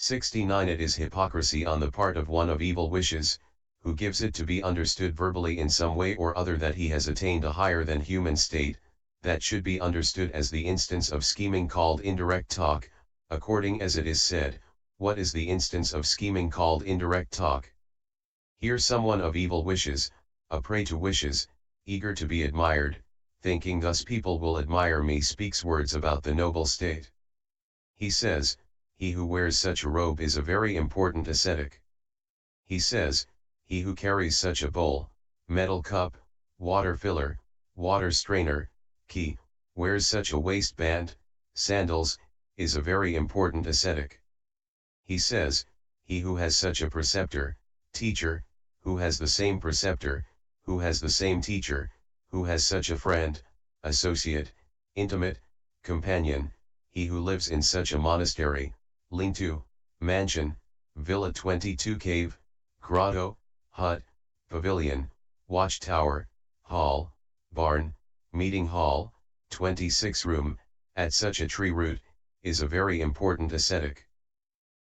69 It is hypocrisy on the part of one of evil wishes, who gives it to be understood verbally in some way or other that he has attained a higher than human state, that should be understood as the instance of scheming called indirect talk, according as it is said. What is the instance of scheming called indirect talk? Here someone of evil wishes, a prey to wishes, eager to be admired, thinking thus people will admire me, speaks words about the noble state. He says, he who wears such a robe is a very important ascetic. He says, he who carries such a bowl, metal cup, water filler, water strainer, key, wears such a waistband, sandals, is a very important ascetic. He says, he who has such a preceptor, teacher, who has the same preceptor, who has the same teacher, who has such a friend, associate, intimate, companion, he who lives in such a monastery, lean-to, mansion, villa 22 cave, grotto, hut, pavilion, watchtower, hall, barn, meeting hall, 26 room, at such a tree root, is a very important ascetic.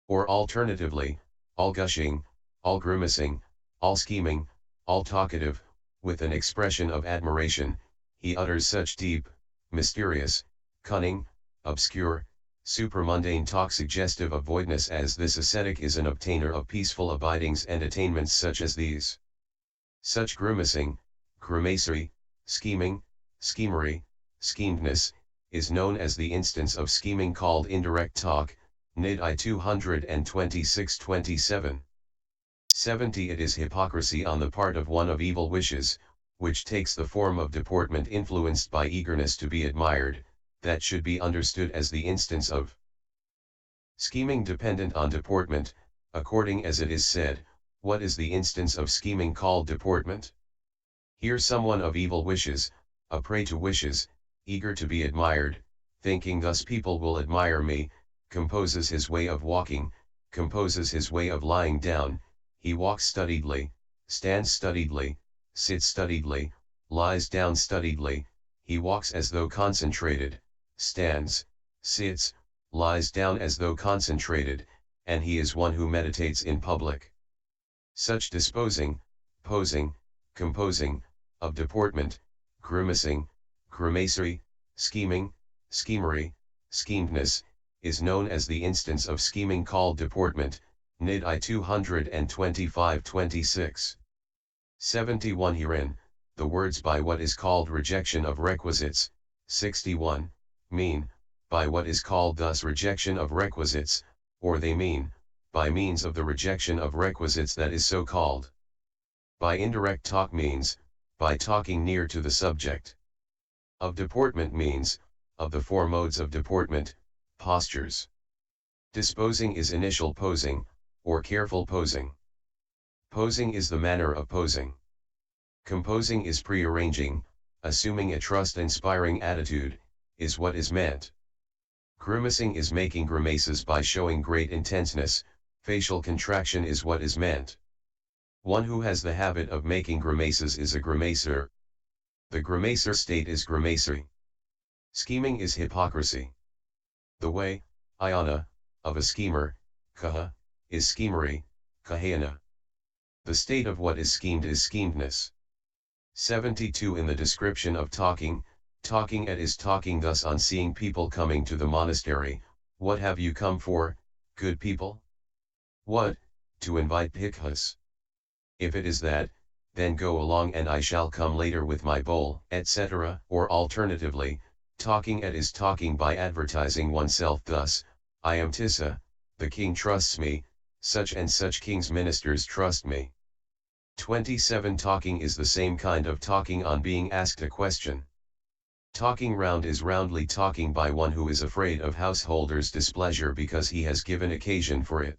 Or alternatively, all gushing, all grimacing, all scheming, all talkative, with an expression of admiration, he utters such deep, mysterious, cunning, obscure, supramundane talk suggestive of voidness as this ascetic is an obtainer of peaceful abidings and attainments such as these. Such grimacing, grimacery, scheming, schemery, schemedness, is known as the instance of scheming called indirect talk, Nid I 226-27. 70 It is hypocrisy on the part of one of evil wishes, which takes the form of deportment influenced by eagerness to be admired, that should be understood as the instance of scheming dependent on deportment, according as it is said. What is the instance of scheming called deportment? Here someone of evil wishes, a prey to wishes, eager to be admired, thinking thus people will admire me, composes his way of walking, composes his way of lying down, he walks studiedly, stands studiedly, sits studiedly, lies down studiedly, he walks as though concentrated, stands, sits, lies down as though concentrated, and he is one who meditates in public. Such disposing, posing, composing, of deportment, grimacing, grimacery, scheming, schemery, schemedness, is known as the instance of scheming called deportment, Nid I 225-26. 71 Herein, the words by what is called rejection of requisites, 61, mean, by what is called thus rejection of requisites, or they mean, by means of the rejection of requisites that is so called. By indirect talk means, by talking near to the subject. Of deportment means, of the four modes of deportment, postures. Disposing is initial posing, or careful posing. Posing is the manner of posing. Composing is prearranging, assuming a trust-inspiring attitude, is what is meant. Grimacing is making grimaces by showing great intenseness, facial contraction is what is meant. One who has the habit of making grimaces is a grimacer. The grimacer state is grimacery. Scheming is hypocrisy. The way, ayana, of a schemer, kaha, is schemery, kahayana. The state of what is schemed is schemedness. 72 In the description of talking, talking at is talking thus on seeing people coming to the monastery. What have you come for, good people? What, to invite bhikkhus? If it is that, then go along and I shall come later with my bowl, etc. Or alternatively, talking at is talking by advertising oneself thus, I am Tissa, the king trusts me, such and such king's ministers trust me. 27 Talking is the same kind of talking on being asked a question. Talking round is roundly talking by one who is afraid of householders' displeasure because he has given occasion for it.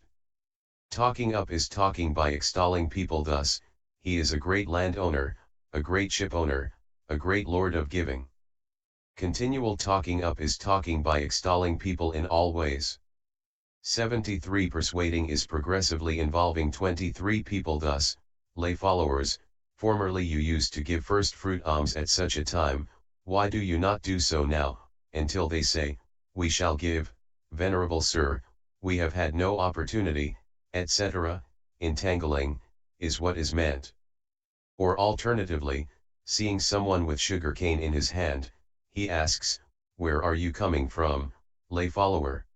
Talking up is talking by extolling people thus, he is a great landowner, a great ship owner, a great lord of giving. Continual talking up is talking by extolling people in all ways. 73 Persuading is progressively involving 23 people thus, lay followers, formerly you used to give first fruit alms at such a time, why do you not do so now, until they say, we shall give, venerable sir, we have had no opportunity, etc., entangling, is what is meant. Or alternatively, seeing someone with sugar cane in his hand, he asks, "Where are you coming from, lay follower?"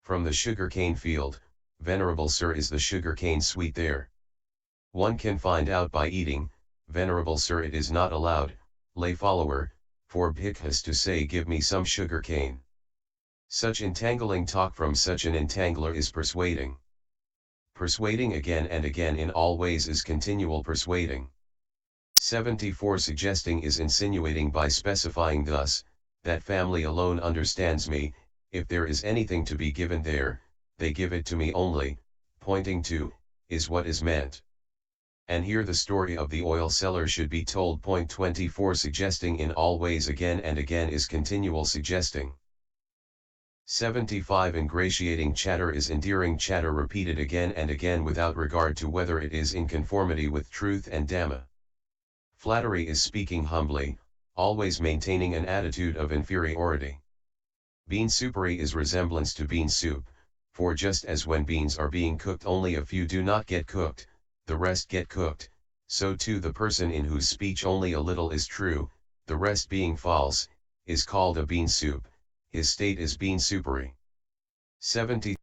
"From the sugar cane field, Venerable Sir. Is the sugar cane sweet there?" "One can find out by eating, Venerable Sir. It is not allowed, lay follower, for bhikkhus to say, 'Give me some sugar cane.'" Such entangling talk from such an entangler is persuading. Persuading again and again in all ways is continual persuading. 74. Suggesting is insinuating by specifying thus, "That family alone understands me, if there is anything to be given there, they give it to me only," pointing to, is what is meant. And here the story of the oil seller should be told. 24. Suggesting in all ways again and again is continual suggesting. 75. Ingratiating chatter is endearing chatter repeated again and again without regard to whether it is in conformity with truth and Dhamma. Flattery is speaking humbly, always maintaining an attitude of inferiority. Bean soupery is resemblance to bean soup, for just as when beans are being cooked only a few do not get cooked, the rest get cooked, so too the person in whose speech only a little is true, the rest being false, is called a bean soup. His state is bean soupery. 76.